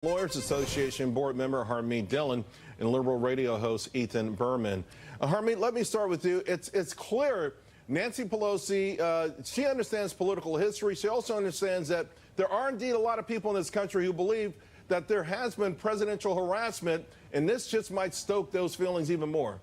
Lawyers Association board member Harmeet Dhillon and liberal radio host Ethan Berman. Harmeet, let me start with you. It's clear Nancy Pelosi, she understands political history. She also understands that there are indeed a lot of people in this country who believe that there has been presidential harassment, and this just might stoke those feelings even more.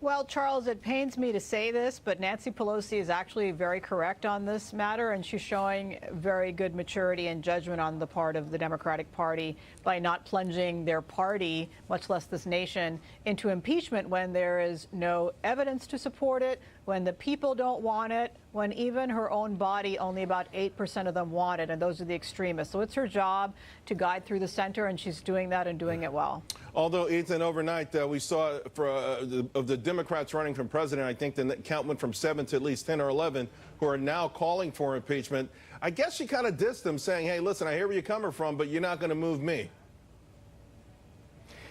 Well, Charles, it pains me to say this, but Nancy Pelosi is actually very correct on this matter, and she's showing very good maturity and judgment on the part of the Democratic Party by not plunging their party, much less this nation, into impeachment when there is no evidence to support it, when the people don't want it, when even her own body, only about 8% of them want it, and those are the extremists. So it's her job to guide through the center, and she's doing that and doing it well. Although, Ethan, overnight we saw of the Democrats running for president, I think the count went from 7 to at least 10 or 11 who are now calling for impeachment. I guess she kind of dissed them, saying, hey, listen, I hear where you're coming from, but you're not going to move me.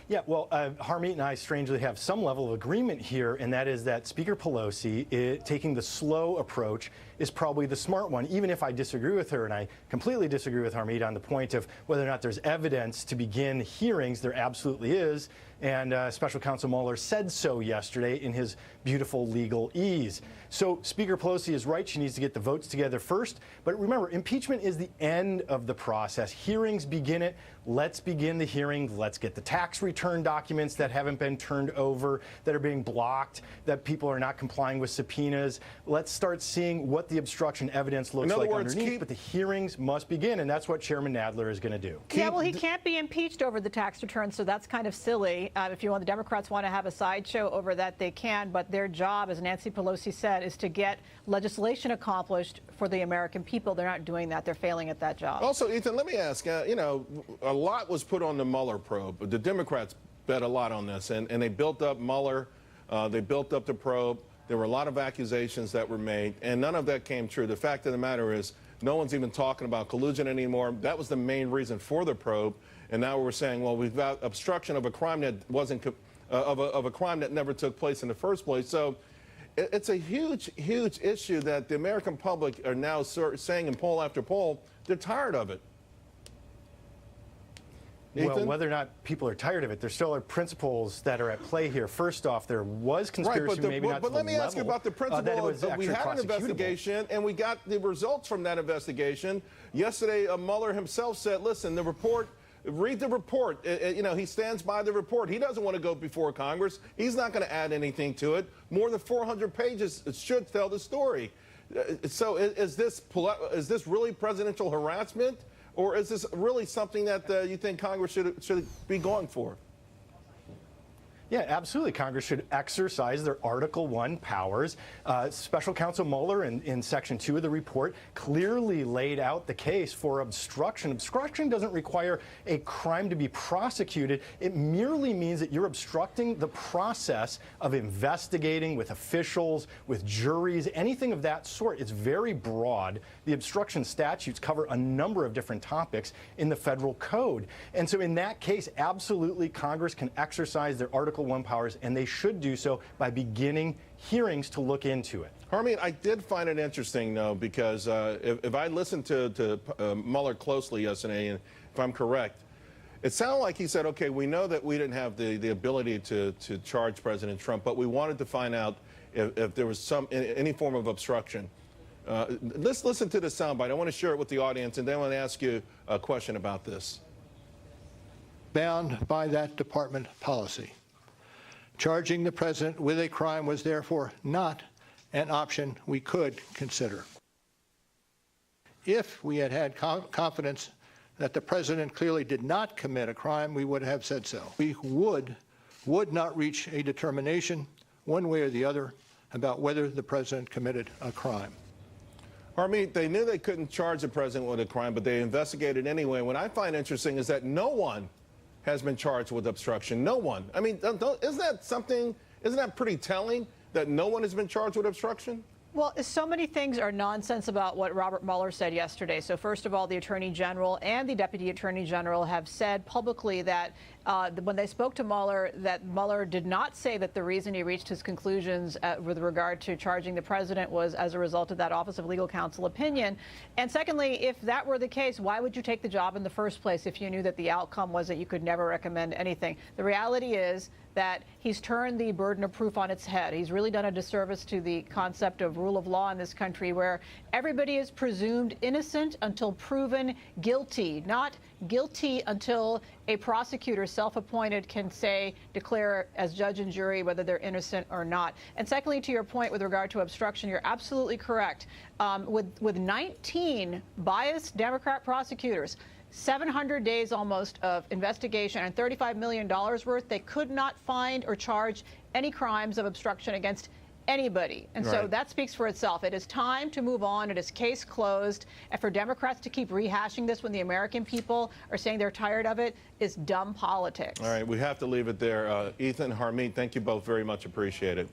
Yeah, well, Harmeet and I strangely have some level of agreement here, and that is that Speaker Pelosi taking the slow approach is probably the smart one, even if I disagree with her, and I completely disagree with Harmeet on the point of whether or not there's evidence to begin hearings. There absolutely is, and Special Counsel Mueller said so yesterday in his beautiful legal ease. So Speaker Pelosi is right. She needs to get the votes together first. But remember, impeachment is the end of the process. Hearings begin it. Let's begin the hearing. Let's get the tax return documents that haven't been turned over, that are being blocked, that people are not complying with subpoenas. Let's start seeing what the obstruction evidence looks like underneath. But the hearings must begin, and that's what Chairman Nadler is going to do. Yeah, well, he can't be impeached over the tax return, so that's kind of silly. If the Democrats want to have a sideshow over that, they can. But their job, as Nancy Pelosi said, is to get legislation accomplished for the American people. They're not doing that. They're failing at that job. Also, Ethan, let me ask, a lot was put on the Mueller probe. The Democrats bet a lot on this, and they built up Mueller. They built up the probe. There were a lot of accusations that were made, and none of that came true. The fact of the matter is no one's even talking about collusion anymore. That was the main reason for the probe, and now we're saying, well, we've got obstruction of a crime that wasn't of a crime that never took place in the first place. So it's a huge, huge issue that the American public are now saying in poll after poll, they're tired of it. Well, Ethan? whether or not people are tired of it, there still are principles that are at play here. First off, there was conspiracy, right, maybe not but to let the me ask you about the principle. We had an investigation, and we got the results from that investigation. Yesterday, Mueller himself said, listen, the report, read the report. He stands by the report. He doesn't want to go before Congress. He's not going to add anything to it. More than 400 pages should tell the story. So is this really presidential harassment? Or is this really something that you think Congress should be going for? Yeah, absolutely. Congress should exercise their Article I powers. Special Counsel Mueller in Section 2 of the report clearly laid out the case for obstruction. Obstruction doesn't require a crime to be prosecuted. It merely means that you're obstructing the process of investigating with officials, with juries, anything of that sort. It's very broad. The obstruction statutes cover a number of different topics in the federal code. And so in that case, absolutely, Congress can exercise their Article I powers, and they should do so by beginning hearings to look into it. Harmeet, I did find it interesting, though, because if I listened to Mueller closely yesterday, and if I'm correct, it sounded like he said, okay, we know that we didn't have the ability to charge President Trump, but we wanted to find out if there was any form of obstruction. Let's listen to the soundbite. I want to share it with the audience, and then I want to ask you a question about this. Bound by that department policy. Charging the president with a crime was therefore not an option we could consider. If we had had confidence that the president clearly did not commit a crime, we would have said so. We would not reach a determination one way or the other about whether the president committed a crime. Harmeet, they knew they couldn't charge the president with a crime, but they investigated anyway. What I find interesting is that no one has been charged with obstruction. No one. I mean, isn't that pretty telling that no one has been charged with obstruction? Well, so many things are nonsense about what Robert Mueller said yesterday. So first of all, the Attorney General and the Deputy Attorney General have said publicly that when they spoke to Mueller, that Mueller did not say that the reason he reached his conclusions with regard to charging the president was as a result of that Office of Legal Counsel opinion. And secondly, if that were the case, why would you take the job in the first place if you knew that the outcome was that you could never recommend anything? The reality is that he's turned the burden of proof on its head. He's really done a disservice to the concept of rule of law in this country, where everybody is presumed innocent until proven guilty, not guilty until a prosecutor, self-appointed, can declare as judge and jury whether they're innocent or not. And secondly, to your point with regard to obstruction, you're absolutely correct. With 19 biased Democrat prosecutors, 700 days almost of investigation and $35 million worth, they could not find or charge any crimes of obstruction against anybody. And so that speaks for itself. It is time to move on. It is case closed. And for Democrats to keep rehashing this when the American people are saying they're tired of it is dumb politics. All right, we have to leave it there. Ethan, Harmeet, thank you both very much. Appreciate it.